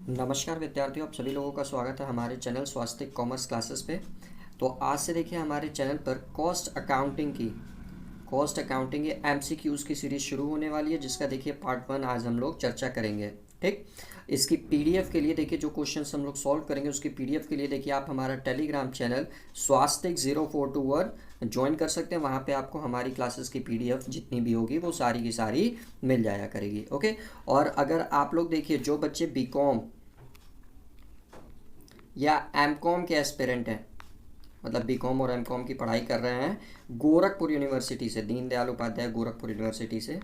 नमस्कार विद्यार्थियों, आप सभी लोगों का स्वागत है हमारे चैनल स्वास्तिक कॉमर्स क्लासेस पे। तो आज से देखिए हमारे चैनल पर कॉस्ट अकाउंटिंग की एमसीक्यूज़ की सीरीज़ शुरू होने वाली है, जिसका देखिए पार्ट 1 आज हम लोग चर्चा करेंगे। ठीक, इसकी पीडीएफ के लिए देखिए जो क्वेश्चंस हम लोग सॉल्व करेंगे उसकी पीडीएफ के लिए देखिए आप हमारा टेलीग्राम चैनल स्वास्तिक 0421 ज्वाइन कर सकते हैं। वहाँ पे आपको हमारी क्लासेस की पीडीएफ जितनी भी होगी वो सारी की सारी मिल जाया करेगी। ओके, और अगर आप लोग देखिए जो बच्चे बीकॉम या एमकॉम के एस्पिरेंट हैं, मतलब बीकॉम और एमकॉम की पढ़ाई कर रहे हैं गोरखपुर यूनिवर्सिटी से, दीनदयाल उपाध्याय गोरखपुर यूनिवर्सिटी से,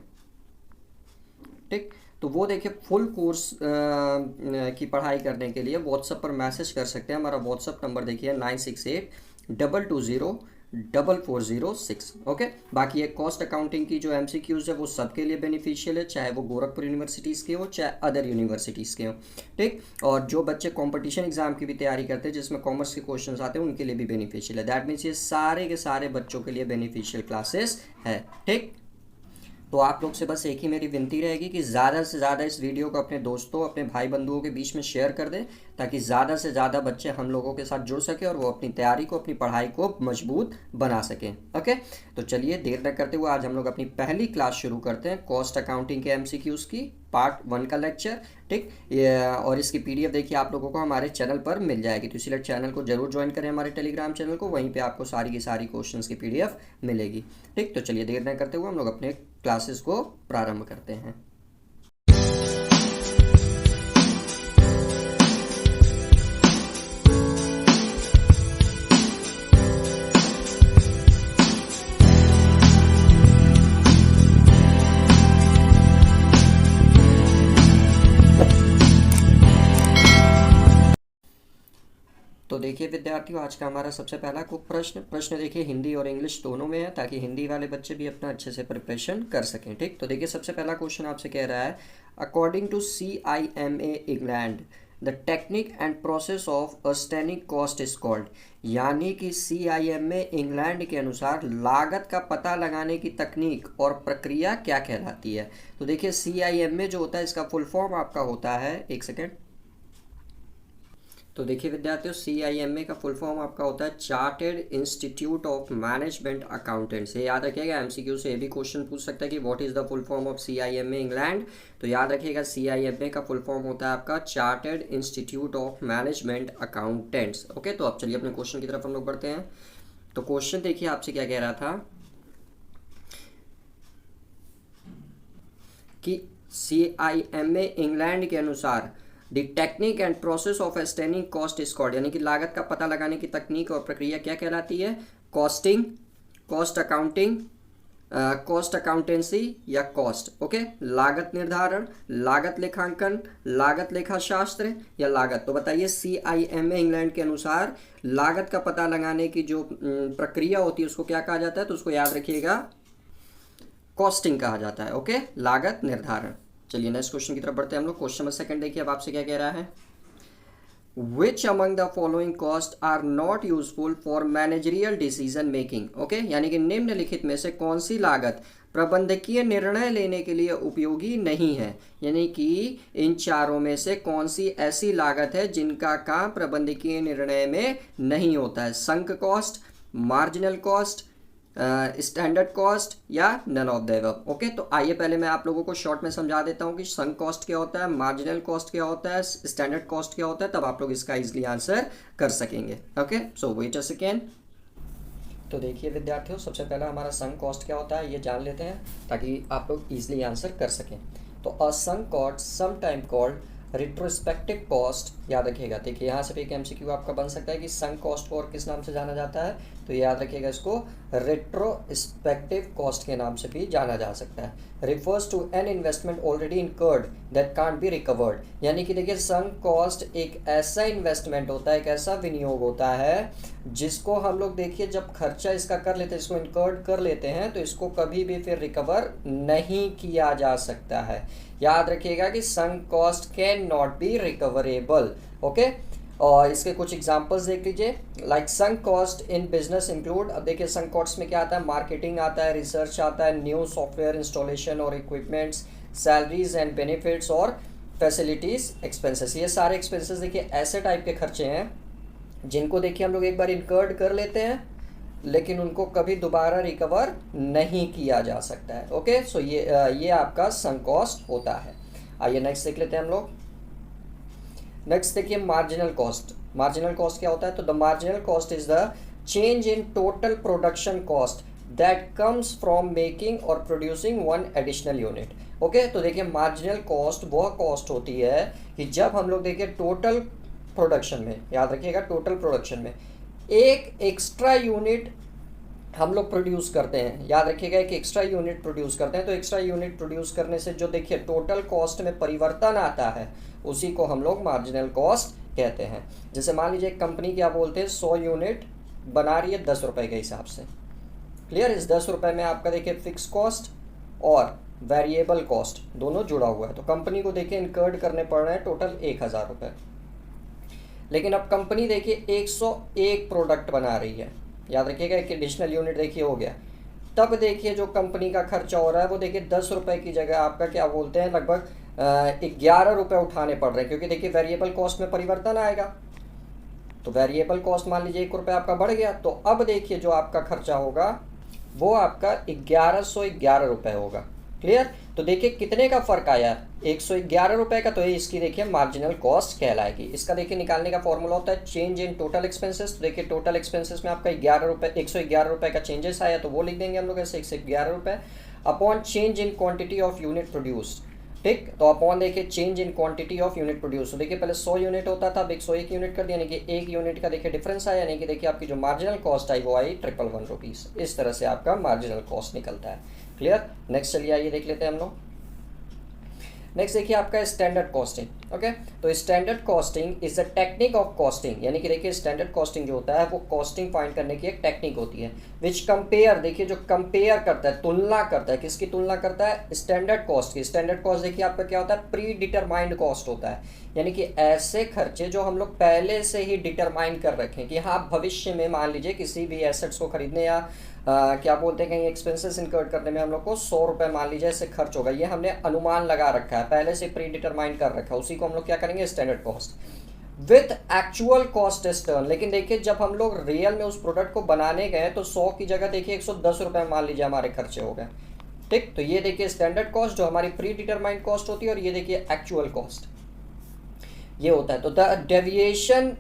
ठीक, तो वो देखिए फुल कोर्स की पढ़ाई करने के लिए व्हाट्सएप पर मैसेज कर सकते हैं। हमारा व्हाट्सएप नंबर देखिए 9682204406। ओके, बाकी ये कॉस्ट अकाउंटिंग की जो एमसीक्यूज है वो सबके लिए बेनिफिशियल है, चाहे वो गोरखपुर यूनिवर्सिटीज़ के हो चाहे अदर यूनिवर्सिटीज़ के हो। ठीक, और जो बच्चे कंपटीशन एग्जाम की भी तैयारी करते हैं जिसमें कॉमर्स के क्वेश्चन आते हैं उनके लिए भी बेनिफिशियल है। दैट मीन्स ये सारे के सारे बच्चों के लिए बेनिफिशियल क्लासेस है। ठीक, तो आप लोग से बस एक ही मेरी विनती रहेगी कि ज़्यादा से ज़्यादा इस वीडियो को अपने दोस्तों, अपने भाई बंधुओं के बीच में शेयर कर दें, ताकि ज़्यादा से ज़्यादा बच्चे हम लोगों के साथ जुड़ सके और वो अपनी तैयारी को, अपनी पढ़ाई को मजबूत बना सकें। ओके, तो चलिए देर न करते हुए आज हम लोग अपनी पहली क्लास शुरू करते हैं कॉस्ट अकाउंटिंग के एमसीक्यूज़ की, पार्ट 1 का लेक्चर। ठीक, और इसकी पीडीएफ देखिए आप लोगों को हमारे चैनल पर मिल जाएगी, तो इसलिए चैनल को जरूर ज्वाइन करें, हमारे टेलीग्राम चैनल को, वहीं पे आपको सारी की सारी क्वेश्चंस की पीडीएफ मिलेगी। ठीक, तो चलिए देर न करते हुए हम लोग अपने क्लासेस को प्रारंभ करते हैं। तो देखिए विद्यार्थियों, आज का हमारा सबसे पहला प्रश्न देखिए हिंदी और इंग्लिश दोनों में है, ताकि हिंदी वाले बच्चे भी अपना अच्छे से प्रिपरेशन कर सकें। ठीक, तो देखिए सबसे पहला क्वेश्चन आपसे कह रहा है, according to CIMA England the technique and process of ascertaining cost is called. यानी कि CIMA इंग्लैंड के अनुसार लागत का पता लगाने की तकनीक और प्रक्रिया क्या कहलाती है। तो देखिए CIMA जो होता है इसका फुल फॉर्म आपका होता है, एक सेकेंड, तो देखिए विद्यार्थियों CIMA का फुल फॉर्म आपका होता है chartered institute of management accountants. ये याद रखिएगा, एमसीक्यू से ये भी क्वेश्चन पूछ सकता है कि what is the full form of CIMA England. तो याद रखिएगा CIMA का फुल फॉर्म होता है आपका chartered institute of management accountants. Okay, तो अब चलिए अपने क्वेश्चन की तरफ हम लोग बढ़ते हैं। तो क्वेश्चन देखिए आपसे क्या कह रहा था कि CIMA इंग्लैंड के अनुसार the technique and process of ascertaining cost is called, यानी कि लागत का पता लगाने की तकनीक और प्रक्रिया क्या कहलाती है? Costing, cost accounting, cost accountancy या कॉस्ट। ओके, लागत निर्धारण, लागत लेखांकन, लागत लेखा शास्त्र या लागत। तो बताइए CIMA इंग्लैंड के अनुसार लागत का पता लगाने की जो प्रक्रिया होती है उसको क्या कहा जाता है? तो उसको याद रखिएगा, कॉस्टिंग कहा जाता है। ओके, लागत निर्धारण। चलिए नेक्स्ट क्वेश्चन की तरफ बढ़ते हैं हम लोग। क्वेश्चन नंबर सेकंड देखिए अब आपसे क्या कह रहा है, which among the following cost are not useful for managerial decision making. Okay, यानी कि निम्नलिखित में से कौन सी लागत प्रबंधकीय निर्णय लेने के लिए उपयोगी नहीं है। यानी कि इन चारों में से कौन सी ऐसी लागत है जिनका काम प्रबंधकीय निर्णय में नहीं होता है? Sunk cost, marginal cost, standard cost या none of the above. Okay, तो आइए पहले मैं आप लोगों को शॉर्ट में समझा देता हूं कि संक कॉस्ट क्या होता है, मार्जिनल कॉस्ट क्या होता है, स्टैंडर्ड कॉस्ट क्या होता है, तब आप लोग इसका इजीली आंसर कर सकेंगे। Okay, so wait a second. तो देखिए विद्यार्थियों, सबसे पहला हमारा संक कॉस्ट क्या होता है ये जान लेते हैं, ताकि आप लोग इजीली आंसर कर सकें। तो a sunk cost some time called retrospective cost, याद रखिएगा। देखिए यहाँ से भी एक एमसीक्यू आपका बन सकता है कि संक कॉस्ट को और किस नाम से जाना जाता है, तो याद रखिएगा इसको रेट्रोस्पेक्टिव कॉस्ट के नाम से भी जाना जा सकता है। Refers to an investment already incurred that can't be recovered. यानी कि देखिए संक कॉस्ट एक ऐसा इन्वेस्टमेंट होता है, एक ऐसा विनियोग होता है जिसको हम लोग देखिए जब खर्चा इसका कर लेते हैं, इसको इनकर्ड कर लेते हैं, तो इसको कभी भी फिर रिकवर नहीं किया जा सकता है। याद रखिएगा कि sunk cost can not be recoverable. Okay, और इसके कुछ एग्जांपल्स देख लीजिए, like sunk cost in business include. अब देखिए संक कॉस्ट में क्या आता है, मार्केटिंग आता है, रिसर्च आता है, न्यू सॉफ्टवेयर इंस्टॉलेशन और इक्विपमेंट्स, सैलरीज एंड बेनिफिट्स और फैसिलिटीज़ एक्सपेंसेस, ये सारे एक्सपेंसेस देखिए ऐसे टाइप के खर्चे हैं जिनको देखिए हम लोग एक बार इनकर्ड कर लेते हैं लेकिन उनको कभी दोबारा रिकवर नहीं किया जा सकता है। ओके, सो ये आपका सम कॉस्ट होता है। आइए नेक्स्ट देख लेते हैं हम लोग। नेक्स्ट देखिए मार्जिनल कॉस्ट। मार्जिनल कॉस्ट क्या होता है? तो the marginal cost is the change in total production cost that comes from making और producing one additional unit. Okay, तो देखिए मार्जिनल कॉस्ट वह कॉस्ट होती है कि जब हम लोग देखिए टोटल प्रोडक्शन में, याद रखिएगा टोटल प्रोडक्शन में एक एक्स्ट्रा यूनिट हम लोग प्रोड्यूस करते हैं, याद रखिएगा एक एक्स्ट्रा यूनिट प्रोड्यूस करते हैं, तो एक्स्ट्रा यूनिट प्रोड्यूस करने से जो देखिए टोटल कॉस्ट में परिवर्तन आता है उसी को हम लोग मार्जिनल कॉस्ट कहते हैं। जैसे मान लीजिए एक कंपनी क्या बोलते हैं 100 यूनिट बना रही है 10 रुपये के हिसाब से। क्लियर? इस 10 रुपये में आपका देखिए फिक्स कॉस्ट और वेरिएबल कॉस्ट दोनों जुड़ा हुआ है, तो कंपनी को देखिए इनकर्ड करने पड़ रहे हैं टोटल 1000 रुपये। लेकिन अब कंपनी देखिए 101 प्रोडक्ट बना रही है, याद रखिएगा एक एडिशनल यूनिट देखिए हो गया। तब देखिए जो कंपनी का खर्चा हो रहा है वो देखिए 10 रुपये की जगह आपका क्या बोलते हैं लगभग 11 रुपये उठाने पड़ रहे हैं, क्योंकि देखिए वेरिएबल कॉस्ट में परिवर्तन आएगा। तो वेरिएबल कॉस्ट मान लीजिए 1 रुपये आपका बढ़ गया, तो अब देखिए जो आपका खर्चा होगा वो आपका 1111 रुपये होगा। क्लियर? तो देखिए कितने का फर्क आया, 111 रुपये का, तो ये इसकी देखिए मार्जिनल कॉस्ट कहलाएगी। इसका देखिए निकालने का फॉर्मूला होता है चेंज इन टोटल एक्सपेंसेस। तो देखिए टोटल एक्सपेंसेस में आपका 111 रुपये का चेंजेस आया, तो वो लिख देंगे हम लोग ऐसे 111 रुपये upon change in quantity of unit produced. ठीक, तो अपॉन देखिए change in quantity of unit produce. तो देखिए पहले 100 यूनिट होता था, अब 101 यूनिट कर दिया, यानी कि 1 यूनिट का देखिए डिफरेंस आया, यानी कि देखिए आपकी जो मार्जिनल कॉस्ट आई वो आई 111 रुपीज़। इस तरह से आपका मार्जिनल कॉस्ट निकलता है। क्लियर? नेक्स्ट चलिए आइए देख लेते हैं हम लोग। नेक्स्ट देखिए आपका स्टैंडर्ड कॉस्टिंग। ओके, तो standard costing is the technique of costing, यानी कि देखिए स्टैंडर्ड कॉस्टिंग जो होता है वो कॉस्टिंग फाइंड करने की एक टेक्निक होती है विच कंपेयर, देखिए जो कंपेयर करता है, तुलना करता है, किसकी तुलना करता है? स्टैंडर्ड कॉस्ट की। स्टैंडर्ड कॉस्ट देखिए आपका क्या होता है? प्री डिटरमाइंड कॉस्ट होता है, यानी कि ऐसे खर्चे जो हम लोग पहले से ही डिटरमाइन कर रखें कि हाँ भविष्य में मान लीजिए किसी भी एसेट्स को खरीदने या क्या बोलते हैं कहीं एक्सपेंसेस इनकर्ड करने में हम लोग को 100 रुपये मान लीजिए ऐसे खर्च होगा, ये हमने अनुमान लगा रखा है, पहले से प्री डिटरमाइन कर रखा है, उसी को हम लोग क्या करेंगे? Standard cost with actual cost is turn. लेकिन देखिए जब हम लोग रियल में उस प्रोडक्ट को बनाने गए तो 100 की जगह देखिए 110 रुपये मान लीजिए हमारे खर्चे हो गए। ठीक, तो ये देखिए स्टैंडर्ड कॉस्ट जो हमारी प्री डिटरमाइंड कॉस्ट होती है, और ये देखिए एक्चुअल कॉस्ट ये होता है। तो the deviation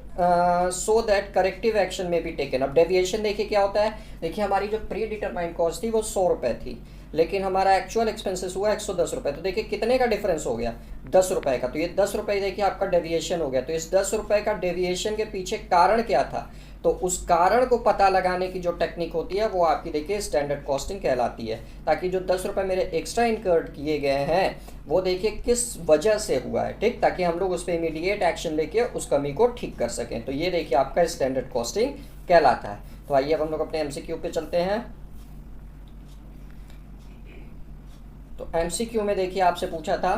so that corrective action में भी टेकन। अब डेविएशन देखिए क्या होता है? देखिए हमारी जो प्री डिटरमाइंड कॉस्ट थी वो 100 रुपये थी, लेकिन हमारा एक्चुअल एक्सपेंसेस हुआ 110 रुपये, तो देखिए कितने का डिफरेंस हो गया? 10 रुपये का। तो ये 10 रुपये देखिए आपका डेविएशन हो गया। तो इस 10 रुपये का डेविएशन के पीछे कारण क्या था? तो उस कारण को पता लगाने की जो टेक्निक होती है वो आपकी देखिए स्टैंडर्ड कॉस्टिंग कहलाती है, ताकि जो 10 रुपये मेरे एक्स्ट्रा इनकर्ड किए गए हैं वो देखिए किस वजह से हुआ है। ठीक, ताकि हम लोग उस पर इमीडिएट एक्शन लेके उस कमी को ठीक कर सकें। तो ये देखिए आपका स्टैंडर्ड कॉस्टिंग कहलाता है। तो आइए अब हम लोग अपने एमसीक्यू पे चलते हैं। तो एमसीक्यू में देखिए आपसे पूछा था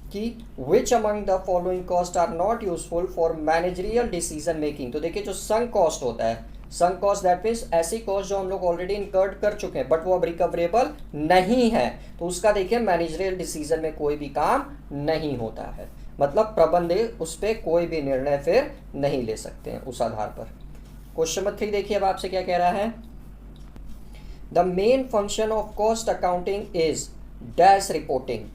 कि which among the following cost are not useful for managerial decision making. तो देखिए जो संक कॉस्ट होता है, संक कॉस्ट दैट मीन्स ऐसी कॉस्ट जो हम लोग ऑलरेडी इनकर्ड कर चुके हैं बट वो अब रिकवरेबल नहीं है, तो उसका देखिए मैनेजरियल डिसीजन में कोई भी काम नहीं होता है, मतलब प्रबंधक उस पर कोई भी निर्णय फिर नहीं ले सकते हैं उस आधार पर। क्वेश्चन नंबर 3 देखिए अब आपसे क्या कह रहा है? The main function of cost accounting is dash reporting,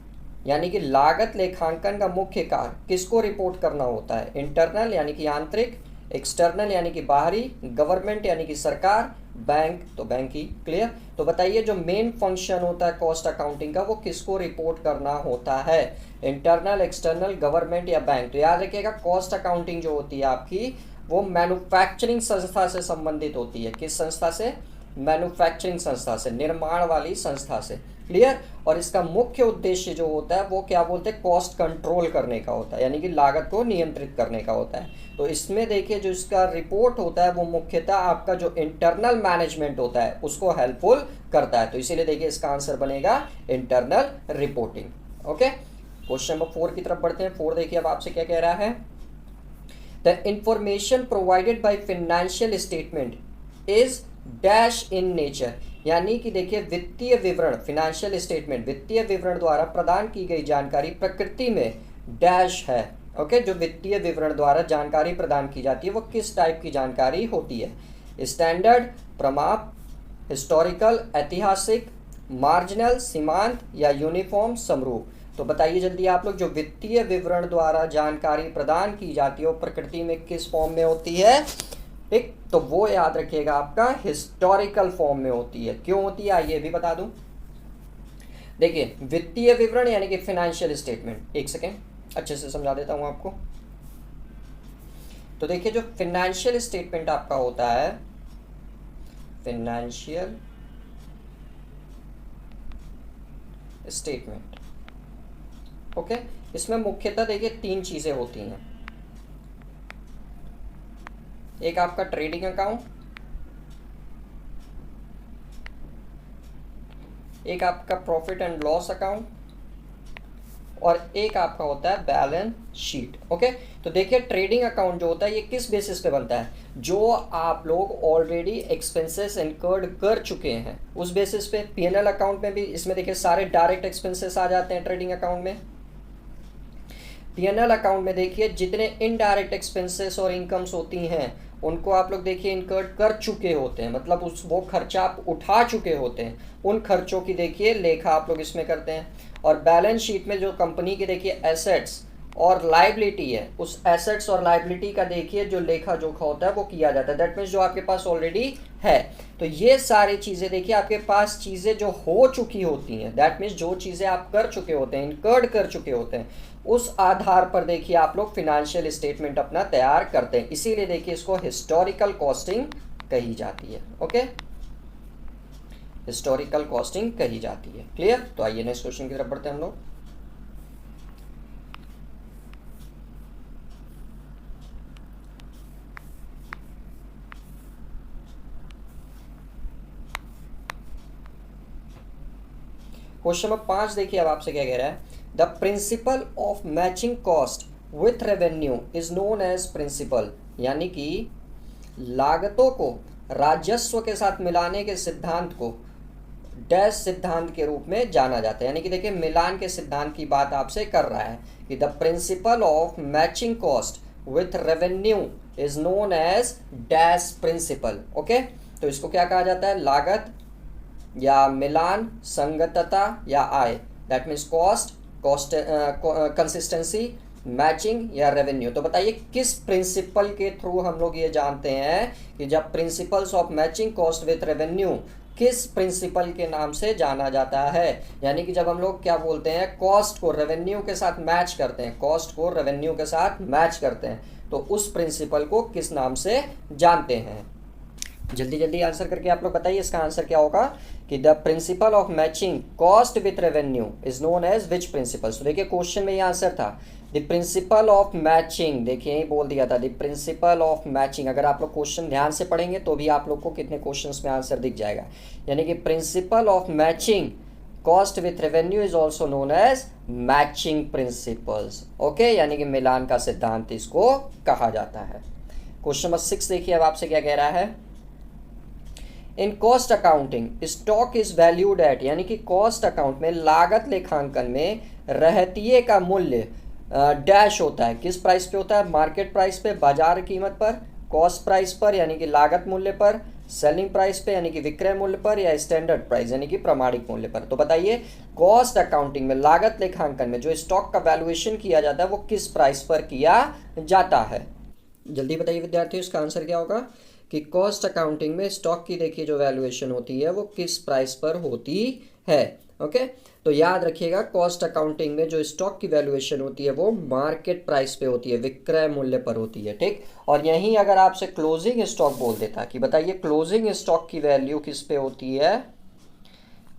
यानी कि लागत लेखांकन का मुख्य कार्य किसको रिपोर्ट करना होता है? इंटरनल यानी कि आंतरिक, एक्सटर्नल यानी कि बाहरी, गवर्नमेंट यानी कि सरकार, बैंक तो बैंक ही। क्लियर? तो बताइए जो मेन फंक्शन होता है कॉस्ट अकाउंटिंग का वो किसको रिपोर्ट करना होता है? इंटरनल, एक्सटर्नल, गवर्नमेंट या बैंक? तो याद रखिएगा कॉस्ट अकाउंटिंग जो होती है आपकी वो मैन्युफैक्चरिंग संस्था से संबंधित होती है। किस संस्था से? मैन्युफैक्चरिंग संस्था से, निर्माण वाली संस्था से। क्लियर? और इसका मुख्य उद्देश्य जो होता है वो क्या बोलते हैं? कॉस्ट कंट्रोल करने का होता है, यानी कि लागत को नियंत्रित करने का होता है। तो इसमें देखिए जो इसका रिपोर्ट होता है वो मुख्यतः आपका जो इंटरनल मैनेजमेंट होता है उसको हेल्पफुल करता है। तो इसीलिए देखिए इसका आंसर बनेगा internal reporting. Okay, question number 4 की तरफ बढ़ते हैं। 4 देखिए अब आपसे क्या कह रहा है? The information provided by financial statement is dash in nature, यानी कि देखिए वित्तीय विवरण, फाइनेंशियल स्टेटमेंट वित्तीय विवरण द्वारा प्रदान की गई जानकारी प्रकृति में डैश है। ओके, जो वित्तीय विवरण द्वारा जानकारी प्रदान की जाती है वो किस टाइप की जानकारी होती है? स्टैंडर्ड, प्रमाप, हिस्टोरिकल, ऐतिहासिक, मार्जिनल, सीमांत या यूनिफॉर्म समरूप। तो बताइए जल्दी आप लोग, जो वित्तीय विवरण द्वारा जानकारी प्रदान की जाती है वो प्रकृति में किस फॉर्म में होती है? ठीक, तो वो याद रखिएगा आपका हिस्टोरिकल फॉर्म में होती है। क्यों होती है आइए भी बता दूं। देखिए वित्तीय विवरण यानी कि फाइनेंशियल स्टेटमेंट, एक सेकेंड अच्छे से समझा देता हूं आपको। तो देखिए जो फाइनेंशियल स्टेटमेंट आपका होता है, फाइनेंशियल स्टेटमेंट, ओके, इसमें मुख्यतः देखिए 3 चीजें होती हैं। एक आपका ट्रेडिंग अकाउंट, एक आपका प्रॉफिट एंड लॉस अकाउंट और एक आपका होता है बैलेंस शीट। ओके, तो देखिए ट्रेडिंग अकाउंट जो होता है ये किस बेसिस पे बनता है? जो आप लोग ऑलरेडी एक्सपेंसेस इनकर्ड कर चुके हैं उस बेसिस पे। पीएनएल अकाउंट में भी इसमें देखिए सारे डायरेक्ट एक्सपेंसेस आ जाते हैं ट्रेडिंग अकाउंट में। पीएनएल अकाउंट में देखिए जितने इनडायरेक्ट एक्सपेंसेस और इनकम्स होती हैं उनको आप लोग देखिए इनकर्ड कर चुके होते हैं, मतलब उस वो खर्चा आप उठा चुके होते हैं, उन खर्चों की देखिए लेखा आप लोग इसमें करते हैं। और बैलेंस शीट में जो कंपनी के देखिए एसेट्स और लाइबिलिटी है, उस एसेट्स और लाइबिलिटी का देखिए जो लेखा जोखा होता है वो किया जाता है। दैट मीन्स जो आपके पास ऑलरेडी है। तो ये सारी चीज़ें देखिए आपके पास चीज़ें जो हो चुकी होती हैं, दैट मीन्स जो चीज़ें आप कर चुके होते हैं, इनकर्ड कर चुके होते हैं, उस आधार पर देखिए आप लोग फाइनेंशियल स्टेटमेंट अपना तैयार करते हैं। इसीलिए देखिए इसको हिस्टोरिकल कॉस्टिंग कही जाती है। ओके, हिस्टोरिकल कॉस्टिंग कही जाती है। क्लियर? तो आइए नेक्स्ट क्वेश्चन की तरफ बढ़ते हैं हम लोग। क्वेश्चन नंबर 5 देखिए अब आपसे क्या कह रहा है। The principle of matching cost with revenue is known as principle, यानी कि लागतों को राजस्व के साथ मिलाने के सिद्धांत को डैश सिद्धांत के रूप में जाना जाता है। यानी कि देखिए मिलान के सिद्धांत की बात आपसे कर रहा है कि the principle of matching cost with revenue is known as dash principle. Okay, तो इसको क्या कहा जाता है? लागत या मिलान, संगतता या आय, that means cost, consistency, matching या रेवेन्यू। तो बताइए किस प्रिंसिपल के थ्रू हम लोग ये जानते हैं कि जब principles of matching cost with revenue किस प्रिंसिपल के नाम से जाना जाता है? यानी कि जब हम लोग क्या बोलते हैं, कॉस्ट को रेवेन्यू के साथ मैच करते हैं, कॉस्ट को रेवेन्यू के साथ मैच करते हैं, तो उस प्रिंसिपल को किस नाम से जानते हैं? जल्दी जल्दी आंसर करके आप लोग बताइए इसका आंसर क्या होगा कि the principle of matching cost with revenue is known as which principle. तो देखिए क्वेश्चन में ये आंसर था द प्रिंसिपल ऑफ मैचिंग, देखिए यही बोल दिया था द प्रिंसिपल ऑफ मैचिंग। अगर आप लोग क्वेश्चन ध्यान से पढ़ेंगे तो भी आप लोग को कितने क्वेश्चंस में आंसर दिख जाएगा। यानी कि principle of matching cost with revenue is also known as matching principles. Okay, यानी कि मिलान का सिद्धांत इसको कहा जाता है। क्वेश्चन नंबर 6 देखिए अब आपसे क्या कह रहा है। In cost accounting stock is valued at, यानी कि कॉस्ट अकाउंट में लागत लेखांकन में रहतिये का मूल्य डैश होता है। किस प्राइस पे होता है? मार्केट प्राइस पे, बाजार कीमत पर, कॉस्ट प्राइस पर यानी कि लागत मूल्य पर, सेलिंग प्राइस पे यानी कि विक्रय मूल्य पर, या स्टैंडर्ड प्राइस यानी कि प्रमाणिक मूल्य पर। तो बताइए कॉस्ट अकाउंटिंग में, लागत लेखांकन में जो स्टॉक का वैल्यूएशन किया जाता है वो किस प्राइस पर किया जाता है? जल्दी बताइए विद्यार्थियों, इसका आंसर क्या होगा कि कॉस्ट अकाउंटिंग में स्टॉक की देखिए जो वैल्यूएशन होती है वो किस प्राइस पर होती है। ओके, तो याद रखिएगा कॉस्ट अकाउंटिंग में जो स्टॉक की वैल्यूएशन होती है वो मार्केट प्राइस पे होती है, विक्रय मूल्य पर होती है। ठीक, और यहीं अगर आपसे क्लोजिंग स्टॉक बोल देता कि बताइए क्लोजिंग स्टॉक की वैल्यू किस पे होती है,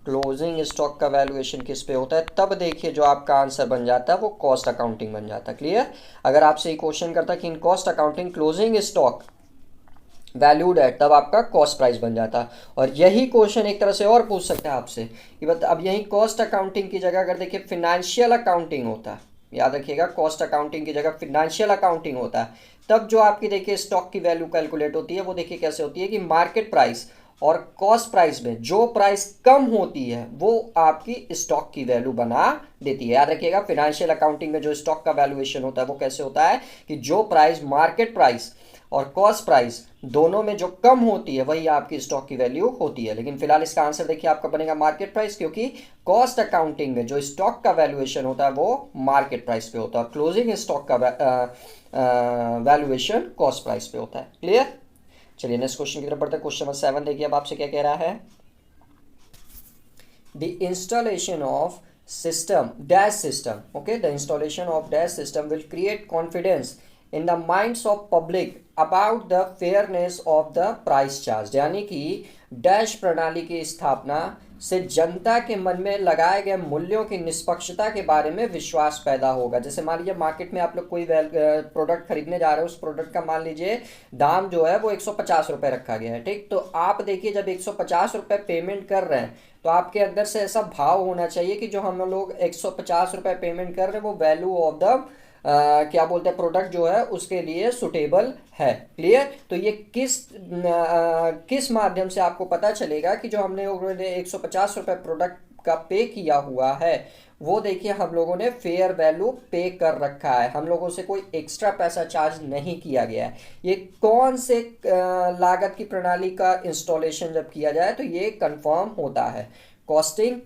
क्लोजिंग स्टॉक का वैल्यूएशन किस पे होता है, तब देखिए जो आपका आंसर बन जाता है वो कॉस्ट अकाउंटिंग बन जाता है। क्लियर? अगर आपसे ये क्वेश्चन करता कि in cost accounting closing stock valued है, तब आपका कॉस्ट प्राइस बन जाता। और यही क्वेश्चन एक तरह से और पूछ सकता है आपसे कि अब यही कॉस्ट अकाउंटिंग की जगह अगर देखिए फिनेंशियल अकाउंटिंग होता, याद रखिएगा कॉस्ट अकाउंटिंग की जगह फिनेंशियल अकाउंटिंग होता है, तब जो आपकी देखिए स्टॉक की वैल्यू कैलकुलेट होती है वो देखिए कैसे होती है कि मार्केट प्राइस और कॉस्ट प्राइस में जो प्राइस कम होती है वो आपकी स्टॉक की वैल्यू बना देती है। याद रखिएगा, फाइनेंशियल अकाउंटिंग में जो स्टॉक का वैल्यूएशन होता है वो कैसे होता है कि जो प्राइस मार्केट प्राइस और कॉस्ट प्राइस दोनों में जो कम होती है वही आपकी स्टॉक की वैल्यू होती है। लेकिन फिलहाल इसका आंसर देखिए आपका बनेगा मार्केट प्राइस, क्योंकि कॉस्ट अकाउंटिंग में जो स्टॉक का वैल्यूएशन होता है वो मार्केट प्राइस पे होता है और क्लोजिंग स्टॉक का वैल्यूएशन कॉस्ट प्राइस पे होता है। क्लियर? चलिए नेक्स्ट क्वेश्चन की तरफ बढ़ते हैं। क्वेश्चन नंबर 7 देखिए अब आपसे क्या कह रहा है। The installation of system dash system, okay, the installation of dash system will create confidence in the minds of public about the fairness of the price charged। यानी कि डैश प्रणाली की स्थापना से जनता के मन में लगाए गए मूल्यों की निष्पक्षता के बारे में विश्वास पैदा होगा। जैसे मान लीजिए मार्केट में आप लोग कोई प्रोडक्ट खरीदने जा रहे हो, उस प्रोडक्ट का मान लीजिए दाम जो है वो 150 रुपये रखा गया है, ठीक। तो आप देखिए जब 150 रुपये पेमेंट कर रहे हैं तो आपके अंदर से ऐसा भाव होना चाहिए कि जो हम लोग 150 रुपये पेमेंट कर रहे हैं वो वैल्यू ऑफ द क्या बोलते हैं प्रोडक्ट जो है उसके लिए सुटेबल है। क्लियर? तो ये किस माध्यम से आपको पता चलेगा कि जो हमने 150 रुपये प्रोडक्ट का पे किया हुआ है वो देखिए हम लोगों ने फेयर वैल्यू पे कर रखा है, हम लोगों से कोई एक्स्ट्रा पैसा चार्ज नहीं किया गया है। ये कौन से लागत की प्रणाली का इंस्टॉलेशन जब किया जाए तो ये कंफर्म होता है। Costing,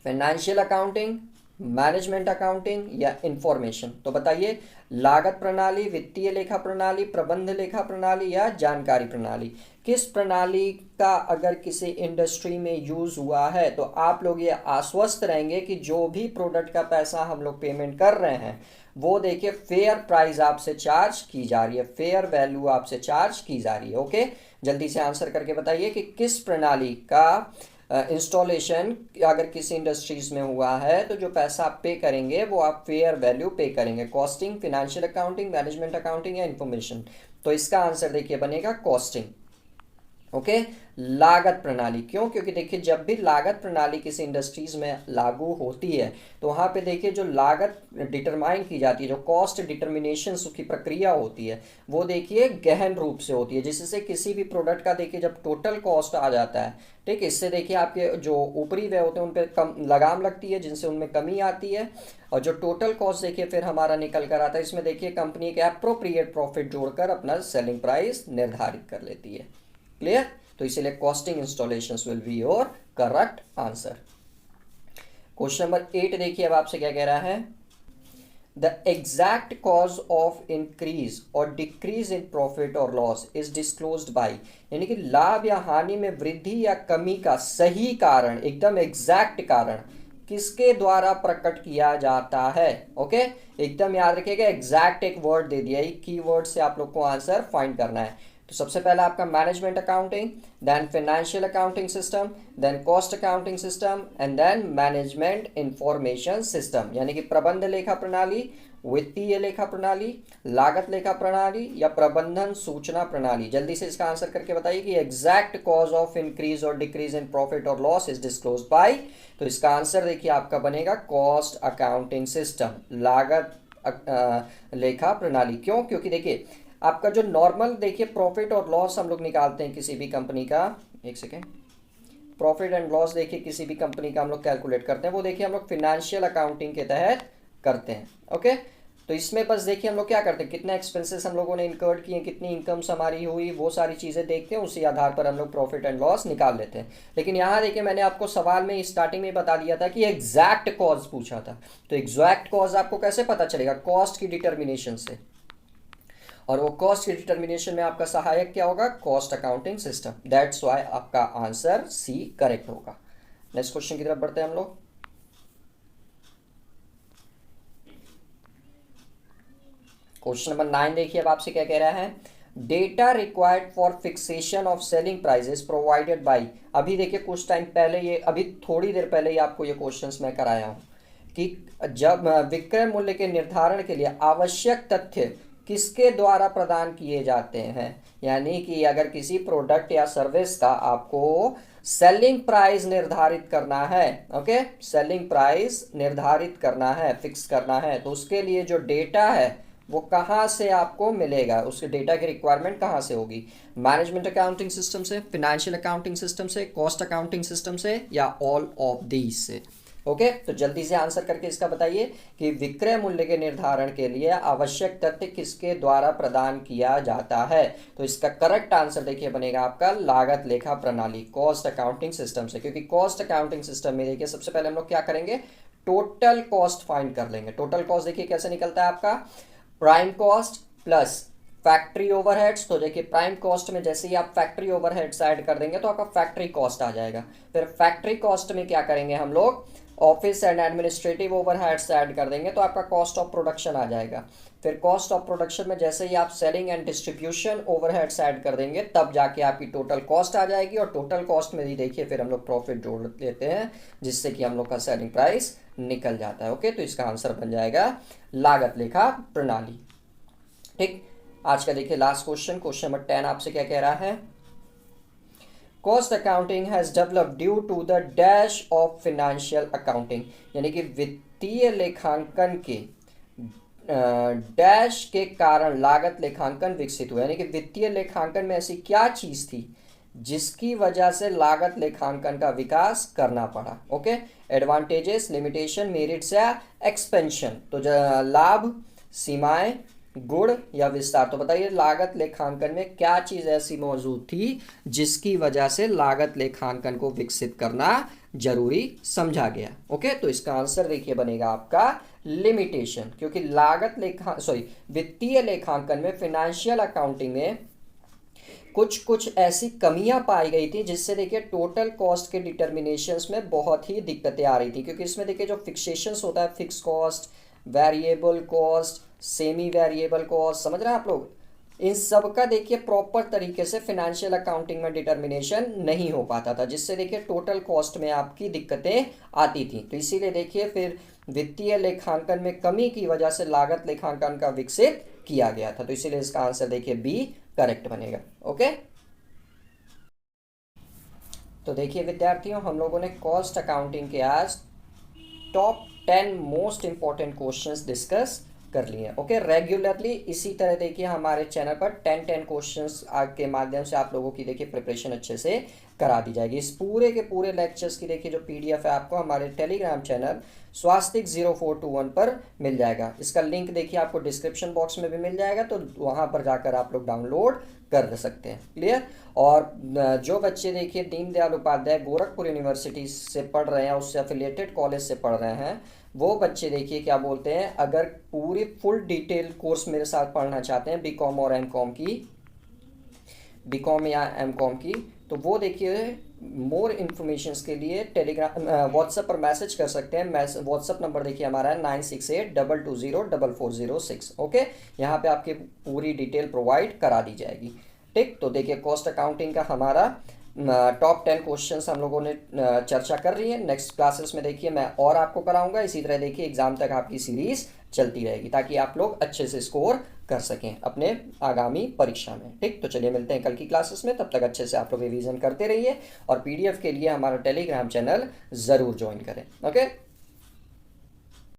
financial accounting, management accounting या इंफॉर्मेशन। तो बताइए, लागत प्रणाली, वित्तीय लेखा प्रणाली, प्रबंध लेखा प्रणाली या जानकारी प्रणाली, किस प्रणाली का अगर किसी इंडस्ट्री में यूज हुआ है तो आप लोग ये आश्वस्त रहेंगे कि जो भी प्रोडक्ट का पैसा हम लोग पेमेंट कर रहे हैं वो देखिए फेयर प्राइस आपसे चार्ज की जा रही है, फेयर वैल्यू आपसे चार्ज की जा रही है। ओके, जल्दी से आंसर करके बताइए कि किस प्रणाली का इंस्टॉलेशन अगर किसी इंडस्ट्रीज में हुआ है तो जो पैसा आप पे करेंगे वो आप फेयर वैल्यू पे करेंगे। Costing, financial accounting, management accounting या इंफॉर्मेशन। तो इसका आंसर देखिए बनेगा कॉस्टिंग। ओके, लागत प्रणाली। क्यों? क्योंकि देखिए जब भी लागत प्रणाली किसी इंडस्ट्रीज में लागू होती है तो वहां पे देखिए जो लागत डिटरमाइन की जाती है, जो कॉस्ट डिटर्मिनेशन की प्रक्रिया होती है वो देखिए गहन रूप से होती है, जिससे किसी भी प्रोडक्ट का देखिए जब टोटल कॉस्ट आ जाता है, ठीक, इससे देखिए आपके जो ऊपरी व्यय होते हैं उन पर कम लगाम लगती है जिनसे उनमें कमी आती है, और जो टोटल कॉस्ट देखिए फिर हमारा निकल कर आता है, इसमें देखिए कंपनी के एप्रोप्रिएट प्रॉफिट जोड़कर अपना सेलिंग प्राइस निर्धारित कर लेती है। क्लियर? तो इसीलिए costing installations will be your correct answer. Question number 8 देखिए अब आपसे क्या कह रहा है। The exact cause of increase और डिक्रीज इन प्रॉफिट और लॉस इज डिस्क्लोज्ड बाय, यानी कि लाभ या हानि में वृद्धि या कमी का सही कारण, एकदम एग्जैक्ट कारण किसके द्वारा प्रकट किया जाता है। ओके, एकदम याद रखिएगा, एग्जैक्ट एक वर्ड दे दिया, एक की वर्ड से आप लोग को आंसर फाइंड करना है। तो सबसे पहला आपका management accounting, then financial accounting system, then cost accounting system and then management information system, यानी कि प्रबंध लेखा प्रणाली, वित्तीय लेखा प्रणाली, लागत लेखा प्रणाली या प्रबंधन सूचना प्रणाली। जल्दी से इसका आंसर करके बताइए कि एग्जैक्ट कॉज ऑफ इंक्रीज और डिक्रीज इन प्रॉफिट और लॉस इज डिस्क्लोज बाय। तो इसका आंसर देखिए आपका बनेगा कॉस्ट अकाउंटिंग सिस्टम, लागत लेखा प्रणाली। क्यों? क्योंकि देखिए आपका जो नॉर्मल देखिए प्रॉफिट और लॉस हम लोग निकालते हैं किसी भी कंपनी का, एक सेकेंड, प्रॉफिट एंड लॉस देखिए किसी भी कंपनी का हम लोग कैलकुलेट करते हैं वो देखिए हम लोग फाइनेंशियल अकाउंटिंग के तहत करते हैं। ओके, तो इसमें बस देखिए हम लोग क्या करते हैं, कितने एक्सपेंसेस हम लोगों ने इनकर्ड किए, कितनी इनकम्स हमारी हुई, वो सारी चीज़ें देखते हैं, उसी आधार पर हम लोग प्रॉफिट एंड लॉस निकाल लेते हैं। लेकिन यहाँ देखिए मैंने आपको सवाल में स्टार्टिंग में बता दिया था कि एग्जैक्ट कॉज पूछा था, तो एग्जैक्ट कॉज आपको कैसे पता चलेगा? कॉस्ट की डिटर्मिनेशन से, और वो कॉस्ट की डिटर्मिनेशन में आपका सहायक क्या होगा? Cost accounting system. That's why आपका आंसर सी करेक्ट होगा। नेक्स्ट क्वेश्चन की तरफ बढ़ते हैं हम लोग। क्वेश्चन नंबर 9 देखिए अब आपसे क्या कह रहा है। Data required for fixation of selling prices provided by, अभी देखिए कुछ टाइम पहले ये, अभी थोड़ी देर पहले ही आपको ये क्वेश्चंस मैं कराया हूं कि जब विक्रय मूल्य के निर्धारण के लिए आवश्यक तथ्य किसके द्वारा प्रदान किए जाते हैं, यानी कि अगर किसी प्रोडक्ट या सर्विस का आपको सेलिंग प्राइस निर्धारित करना है, ओके, सेलिंग प्राइस निर्धारित करना है, फिक्स करना है, तो उसके लिए जो डेटा है वो कहाँ से आपको मिलेगा, उसके डेटा की रिक्वायरमेंट कहाँ से होगी, मैनेजमेंट अकाउंटिंग सिस्टम से, फिनेंशियल अकाउंटिंग सिस्टम से, कॉस्ट अकाउंटिंग सिस्टम से, या ऑल ऑफ दीज से। ओके तो जल्दी से आंसर करके इसका बताइए कि विक्रय मूल्य के निर्धारण के लिए आवश्यक तथ्य किसके द्वारा प्रदान किया जाता है। तो इसका करेक्ट आंसर देखिए बनेगा आपका लागत लेखा प्रणाली, कॉस्ट अकाउंटिंग सिस्टम से। क्योंकि कॉस्ट अकाउंटिंग सिस्टम में देखिए सबसे पहले हम लोग क्या करेंगे, टोटल कॉस्ट फाइंड कर लेंगे। टोटल कॉस्ट देखिए कैसे निकलता है आपका, prime cost plus factory overheads. तो देखिए प्राइम कॉस्ट में जैसे ही आप फैक्ट्री ओवरहेड्स ऐड कर देंगे तो आपका फैक्ट्री कॉस्ट आ जाएगा। फिर फैक्ट्री कॉस्ट में क्या करेंगे हम लोग, office and administrative overheads add कर देंगे तो आपका कॉस्ट ऑफ प्रोडक्शन आ जाएगा। फिर कॉस्ट ऑफ प्रोडक्शन में जैसे ही आप selling and distribution overheads add कर देंगे तब जाके आपकी टोटल कॉस्ट आ जाएगी। और टोटल कॉस्ट में ही देखिए फिर हम लोग प्रॉफिट जोड़ लेते हैं जिससे कि हम लोग का सेलिंग प्राइस निकल जाता है। ओके तो इसका आंसर बन जाएगा लागत लेखा प्रणाली। ठीक, आज का देखिए लास्ट क्वेश्चन, क्वेश्चन नंबर 10 आपसे क्या कह रहा है, cost accounting has developed due to the dash of financial accounting, यानी कि वित्तीय लेखांकन के डैश के कारण लागत लेखांकन विकसित हुआ। यानी कि वित्तीय लेखांकन में ऐसी क्या चीज थी जिसकी वजह से लागत लेखांकन का विकास करना पड़ा। ओके, एडवांटेजेस, लिमिटेशन, मेरिट्स या एक्सपेंशन। तो लाभ, सीमाएं, गुण या विस्तार। तो बताइए लागत लेखांकन में क्या चीज ऐसी मौजूद थी जिसकी वजह से लागत लेखांकन को विकसित करना जरूरी समझा गया। ओके तो इसका आंसर देखिए बनेगा आपका लिमिटेशन। क्योंकि वित्तीय लेखांकन में, फिनेंशियल अकाउंटिंग में कुछ ऐसी कमियां पाई गई थी जिससे देखिए टोटल कॉस्ट के डिटर्मिनेशंस में बहुत ही दिक्कतें आ रही थी। क्योंकि इसमें देखिए जो फिक्सेशंस होता है, fix cost, variable cost, semi variable cost, समझ रहे हैं आप लोग, इन सब का देखिए प्रॉपर तरीके से फिनेंशियल अकाउंटिंग में डिटर्मिनेशन नहीं हो पाता था, जिससे देखिए टोटल कॉस्ट में आपकी दिक्कतें आती थी। तो इसीलिए देखिए फिर वित्तीय लेखांकन में कमी की वजह से लागत लेखांकन का विकसित किया गया था। तो इसीलिए इसका आंसर देखिए बी करेक्ट बनेगा। ओके तो देखिए विद्यार्थियों, हम लोगों ने कॉस्ट अकाउंटिंग के आज top 10 most important questions discuss कर लिए। ओके रेगुलरली इसी तरह देखिए हमारे चैनल पर 10 क्वेश्चंस के माध्यम से आप लोगों की देखिए प्रिपरेशन अच्छे से करा दी जाएगी। इस पूरे के पूरे लेक्चर्स की देखिए जो पीडीएफ है आपको हमारे टेलीग्राम चैनल स्वास्तिक 0421 पर मिल जाएगा। इसका लिंक देखिए आपको डिस्क्रिप्शन बॉक्स में भी मिल जाएगा, तो वहां पर जाकर आप लोग डाउनलोड कर सकते हैं। क्लियर। और जो बच्चे देखिए दीनदयाल उपाध्याय गोरखपुर यूनिवर्सिटी से पढ़ रहे हैं, उससे एफिलिएटेड कॉलेज से पढ़ रहे हैं, वो बच्चे देखिए क्या बोलते हैं, अगर पूरी फुल डिटेल कोर्स मेरे साथ पढ़ना चाहते हैं बीकॉम और एमकॉम की, बीकॉम या एमकॉम की, तो वो देखिए मोर इन्फॉर्मेशन के लिए टेलीग्राम व्हाट्सएप पर मैसेज कर सकते हैं। व्हाट्सएप नंबर देखिए हमारा है 9682204406। ओके यहाँ पे आपकी पूरी डिटेल प्रोवाइड करा दी जाएगी। ठीक, तो देखिए कॉस्ट अकाउंटिंग का हमारा टॉप 10 क्वेश्चंस हम लोगों ने चर्चा कर रही है। नेक्स्ट क्लासेस में देखिए मैं और आपको कराऊंगा। इसी तरह देखिए एग्जाम तक आपकी सीरीज चलती रहेगी ताकि आप लोग अच्छे से स्कोर कर सकें अपने आगामी परीक्षा में। ठीक, तो चलिए मिलते हैं कल की क्लासेस में। तब तक अच्छे से आप लोग रिवीजन करते रहिए और पीडीएफ के लिए हमारा टेलीग्राम चैनल ज़रूर ज्वाइन करें। ओके।